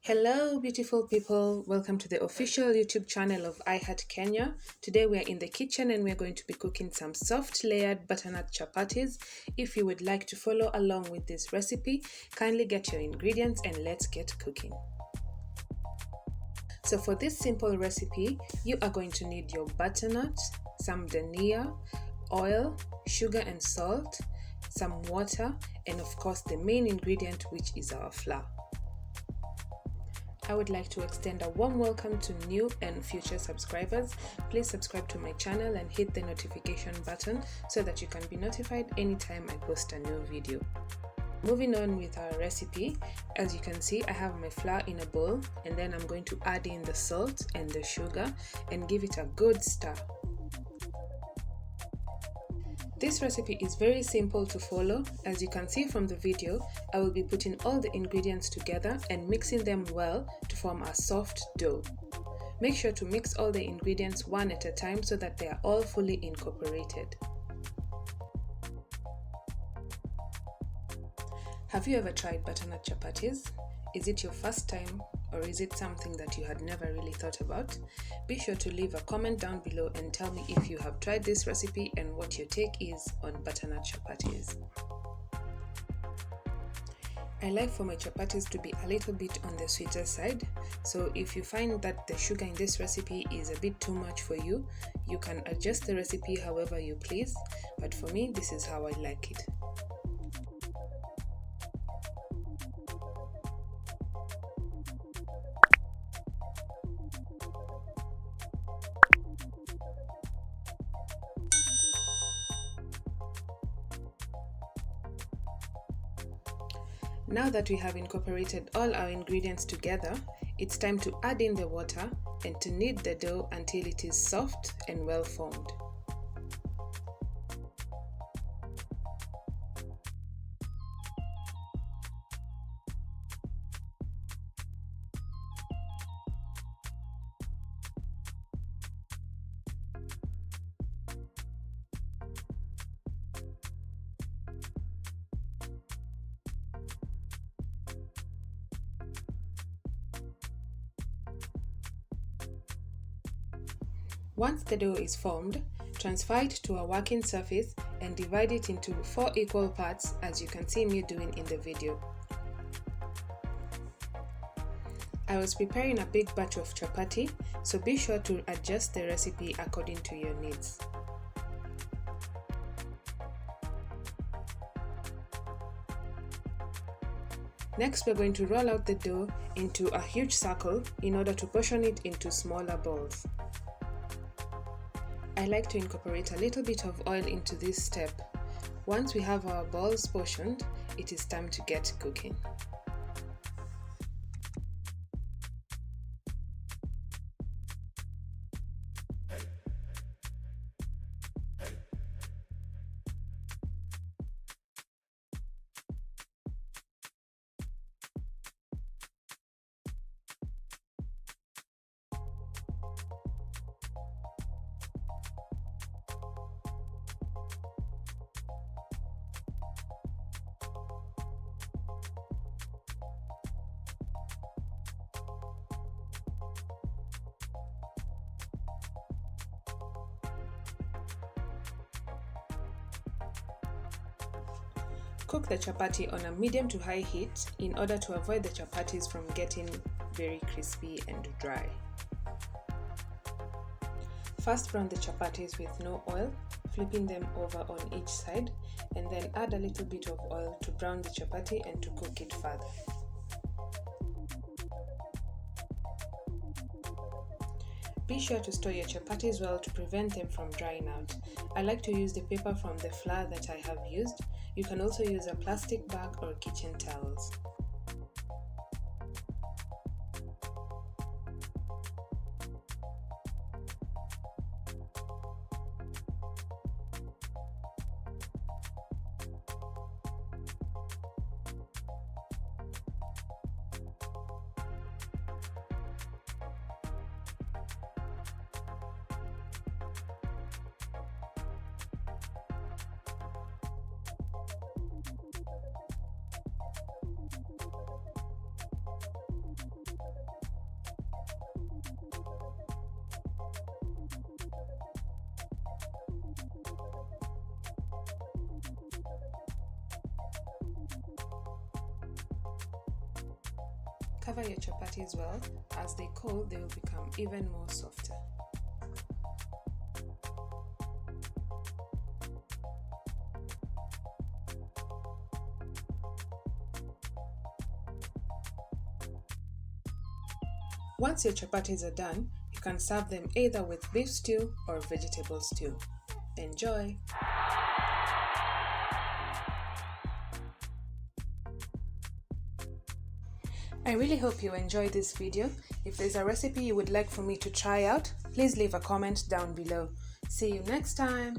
Hello, beautiful people. Welcome to the official YouTube channel of I Heart Kenya. Today we are in the kitchen and we're going to be cooking some soft layered butternut chapatis. If you would like to follow along with this recipe, kindly get your ingredients and let's get cooking. So for this simple recipe, you are going to need your butternut, some dhania, oil, sugar and salt, some water, and of course the main ingredient, which is our flour. I would like to extend a warm welcome to new and future subscribers. Please subscribe to my channel and hit the notification button so that you can be notified anytime I post a new video. Moving on with our recipe, as you can see, I have my flour in a bowl and then I'm going to add in the salt and the sugar and give it a good stir. This recipe is very simple to follow. As you can see from the video, I will be putting all the ingredients together and mixing them well to form a soft dough. Make sure to mix all the ingredients one at a time so that they are all fully incorporated. Have you ever tried butternut chapatis? Is it your first time or is it something that you had never really thought about? Be sure to leave a comment down below and tell me if you have tried this recipe and what your take is on butternut chapatis. I like for my chapatis to be a little bit on the sweeter side, so if you find that the sugar in this recipe is a bit too much for you, you can adjust the recipe however you please, but for me this is how I like it. Now that we have incorporated all our ingredients together, it's time to add in the water and to knead the dough until it is soft and well formed. Once the dough is formed, transfer it to a working surface and divide it into 4 equal parts as you can see me doing in the video. I was preparing a big batch of chapati, so be sure to adjust the recipe according to your needs. Next, we're going to roll out the dough into a huge circle in order to portion it into smaller balls. I like to incorporate a little bit of oil into this step. Once we have our balls portioned, it is time to get cooking. Cook the chapati on a medium to high heat in order to avoid the chapatis from getting very crispy and dry. First, brown the chapatis with no oil, flipping them over on each side, and then add a little bit of oil to brown the chapati and to cook it further. Be sure to store your chapatis well to prevent them from drying out. I like to use the paper from the flour that I have used. You can also use a plastic bag or kitchen towels. Cover your chapatis well. As they cool, they will become even more softer. Once your chapatis are done, you can serve them either with beef stew or vegetable stew. Enjoy! I really hope you enjoyed this video. If there's a recipe you would like for me to try out, please leave a comment down below. See you next time!